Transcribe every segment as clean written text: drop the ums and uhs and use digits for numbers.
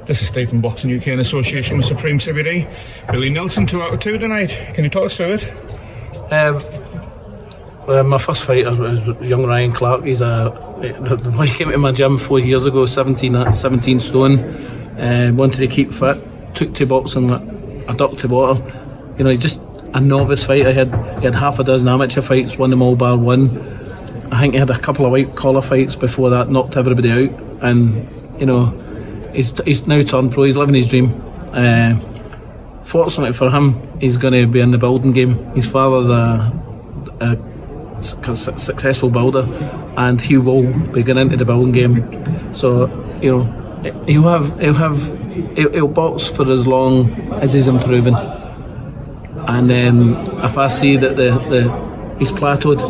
This is Steve from Boxing UK in association with Supreme CBD. Billy Nelson, 2 out of 2 tonight. Can you talk us through it? Well, my first fight was young Ryan Clark. The boy came to my gym 4 years ago, 17 stone, wanted to keep fit, took to boxing like a duck to water. You know, he's just a novice fighter. He had half a dozen amateur fights, won them all bar one. I think he had a couple of white collar fights before that, knocked everybody out, and you know, he's now turned pro. He's living his dream. Fortunately for him, he's going to be in the building game. His father's a successful builder, and he will be going into the building game. So you know, he'll box for as long as he's improving. And then if I see that he's plateaued,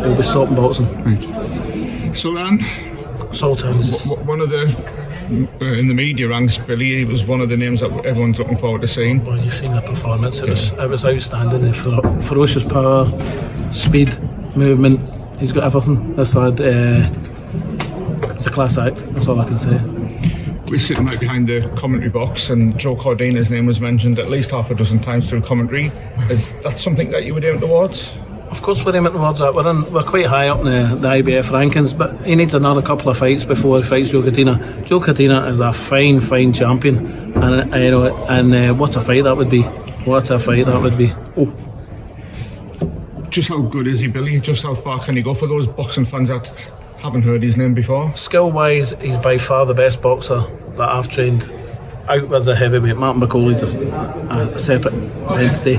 he'll be stopping boxing. Right. Sultan is just one of the in the media ranks. Billy, he was one of the names that everyone's looking forward to seeing. Well, you seen the performance? It was outstanding. Ferocious power, speed, movement. He's got everything. This lad, it's a class act. That's all I can say. We're sitting right behind the commentary box, and Joe Cordina's name was mentioned at least half a dozen times through commentary. Is that something that you would aim towards? Of course we're aiming towards that. We're quite high up in the IBF rankings, but he needs another couple of fights before he fights Joe Cordina. Joe Cordina is a fine champion, and you know, and what a fight that would be! What a fight that would be! Oh. Just how good is he, Billy? Just how far can he go for those boxing fans that haven't heard his name before? Skill-wise, he's by far the best boxer that I've trained. Out with the heavyweight, Martin Bakole's a separate entity.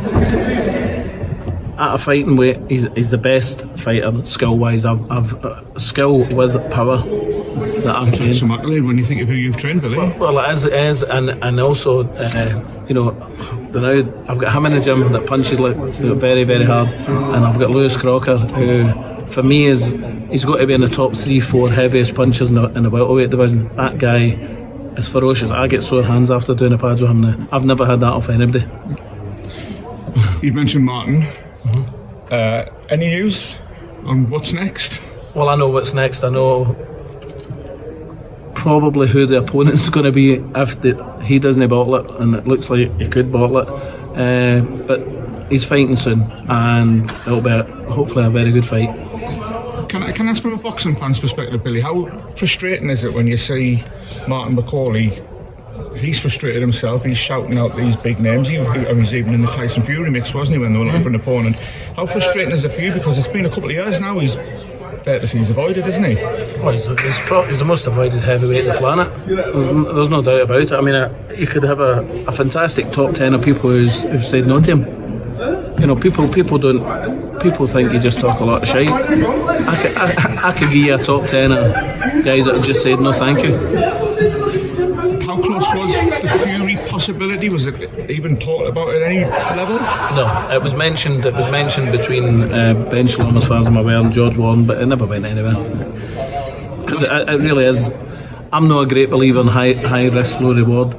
At a fighting weight, he's the best fighter skill-wise. I've skill with power that I've trained. That's some accolade when you think of who you've trained, Billy. Well, it is, and also, you know, now I've got him in the gym that punches like, you know, very, very hard, and I've got Lewis Crocker, who for me he's got to be in the top 3-4 heaviest punchers in the welterweight division. That guy is ferocious. I get sore hands after doing the pads with him now. I've never had that off anybody. You mentioned Martin. Any news on what's next? Well, I know what's next. I know probably who the opponent's going to be if he doesn't bottle it, and it looks like he could bottle it. But he's fighting soon, and it'll be hopefully a very good fight. Can I ask from a boxing fan's perspective, Billy, how frustrating is it when you see Martin Bakole? He's frustrated himself. He's shouting out these big names. He was even in the Tyson Fury mix, wasn't he, when they were looking for an opponent? How frustrating is it for you? Because it's been a couple of years now. He's fair to say he's avoided, isn't he? Well, he's the most avoided heavyweight on the planet. There's no doubt about it. I mean, you could have a fantastic top 10 of people who've said no to him. You know, people think you just talk a lot of shite. I could give you a top 10 of guys that have just said no, thank you. How close was the Fury possibility? Was it even talked about at any level? No, it was mentioned. It was mentioned between Ben Shalom, as far as I'm aware, and George Warren, but it never went anywhere. Because it really is. I'm not a great believer in high risk, low reward.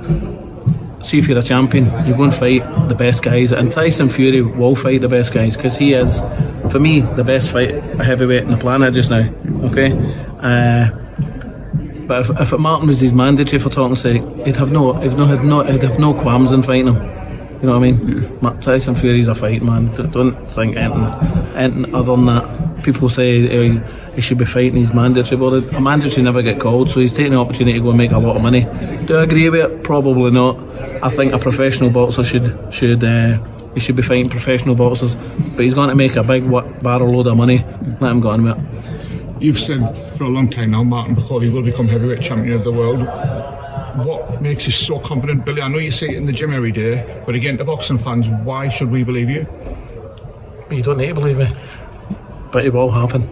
See, if you're a champion, you go and fight the best guys, and Tyson Fury will fight the best guys because he is, for me, the best heavyweight on the planet just now. Okay. But if Martin was his mandatory, for talking sake, he'd have no qualms in fighting him. You know what I mean? Yeah. Tyson Fury's a fight man. Don't think anything other than that. People say he should be fighting his mandatory, but a mandatory never get called, so he's taking the opportunity to go and make a lot of money. Do I agree with it? Probably not. I think a professional boxer should be fighting professional boxers, but he's going to make a big barrel load of money. Let him go on with it. You've said for a long time now Martin Bakole will become heavyweight champion of the world. What makes you so confident, Billy? I know you say it in the gym every day, but again, to boxing fans, why should we believe you? You don't need to believe me, but it will happen.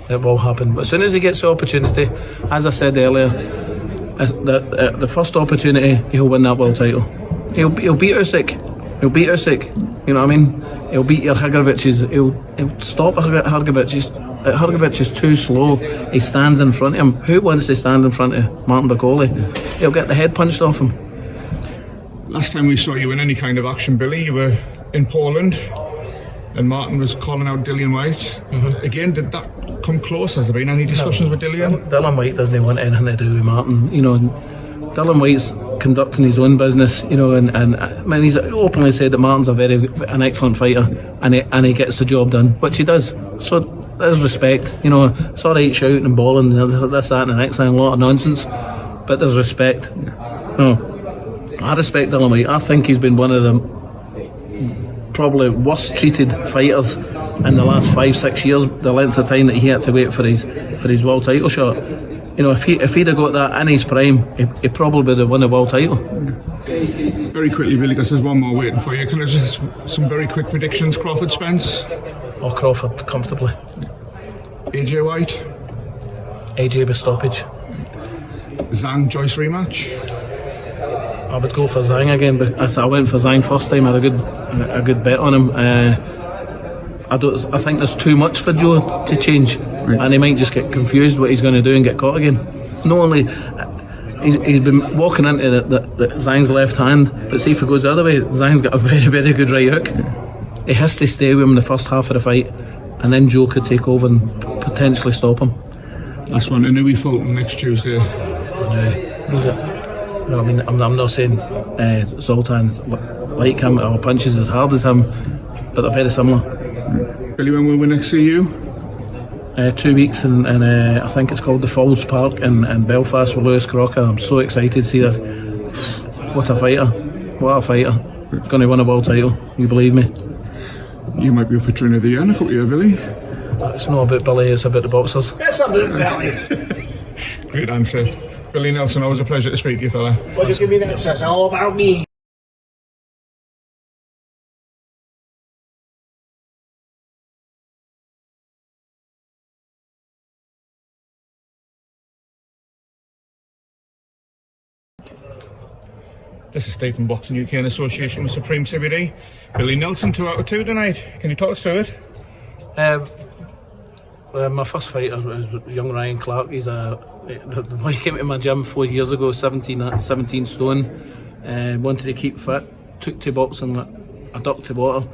It will happen. But as soon as he gets the opportunity, as I said earlier, the first opportunity, he'll win that world title. He'll beat Usyk. He'll beat Usyk. You know what I mean? He'll beat your Hrgovic's. He'll stop Hrgovic. Hrgovic is too slow. He stands in front of him. Who wants to stand in front of Martin Bakole? He'll get the head punched off him. Last time we saw you in any kind of action, Billy, you were in Poland, and Martin was calling out Dillian Whyte. Again, did that come close? Has there been any discussions with Dillian? Dillian Whyte doesn't want anything to do with Martin. You know, Dylan Whyte's conducting his own business, you know, and I mean, he's openly said that Martin's an excellent fighter, and he gets the job done, which he does. So there's respect, you know. It's all right shouting and bawling, and this, that, and the next thing, a lot of nonsense, but there's respect. No, I respect Dylan Whyte. I think he's been one of the probably worst treated fighters in the last 5-6 years. The length of time that he had to wait for his world title shot. You know, if he'd have got that in his prime, he probably would have won the world title. Very quickly, Billy, because there's one more waiting for you. Can I just some very quick predictions? Crawford Spence? Or Crawford, comfortably. AJ Whyte? AJ by stoppage. Zhang Joyce rematch? I would go for Zhang again, but I went for Zhang first time. I had a good bet on him. I think there's too much for Joe to change, and he might just get confused what he's going to do and get caught again. Not only he's been walking into the Zhang's left hand, but see if he goes the other way, Zhang's got a very, very good right hook. He has to stay with him in the first half of the fight, and then Joe could take over and potentially stop him. Last one, Ngannou Fulton next Tuesday. Is it? No, I mean, I'm not saying Zoltan's like him or punches as hard as him, but they're very similar. Billy, when will we next see you? 2 weeks in I think it's called the Falls Park in Belfast with Lewis Crocker. I'm so excited to see this. What a fighter. What a fighter. He's going to win a world title, you believe me. You might be up for trainer of the year in a couple of years, Billy. It's not about Billy, it's about the boxers. It's about Billy. Great answer. Billy Nelson, always a pleasure to speak to you, fella. Well, just give me that. It's all about me. This is Steve from Boxing UK in association with Supreme CBD. Billy Nelson, 2 out of 2 tonight. Can you talk us through it? Well, my first fighter was young Ryan Clark. He's the boy came to my gym 4 years ago, 17 stone. Wanted to keep fit. Took to boxing like a duck to water.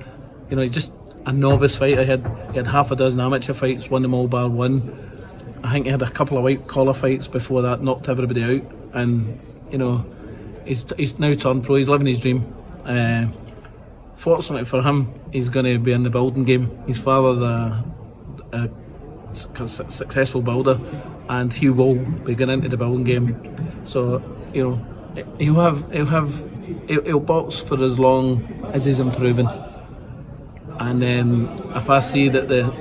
You know, he's just a novice fighter. He had half a dozen amateur fights, won them all bar one. I think he had a couple of white collar fights before that, knocked everybody out. And you know, he's now turned pro. He's living his dream. Fortunately for him, he's going to be in the building game. His father's a successful builder, and he will be going into the building game. So you know, he'll box for as long as he's improving. And then if I see that the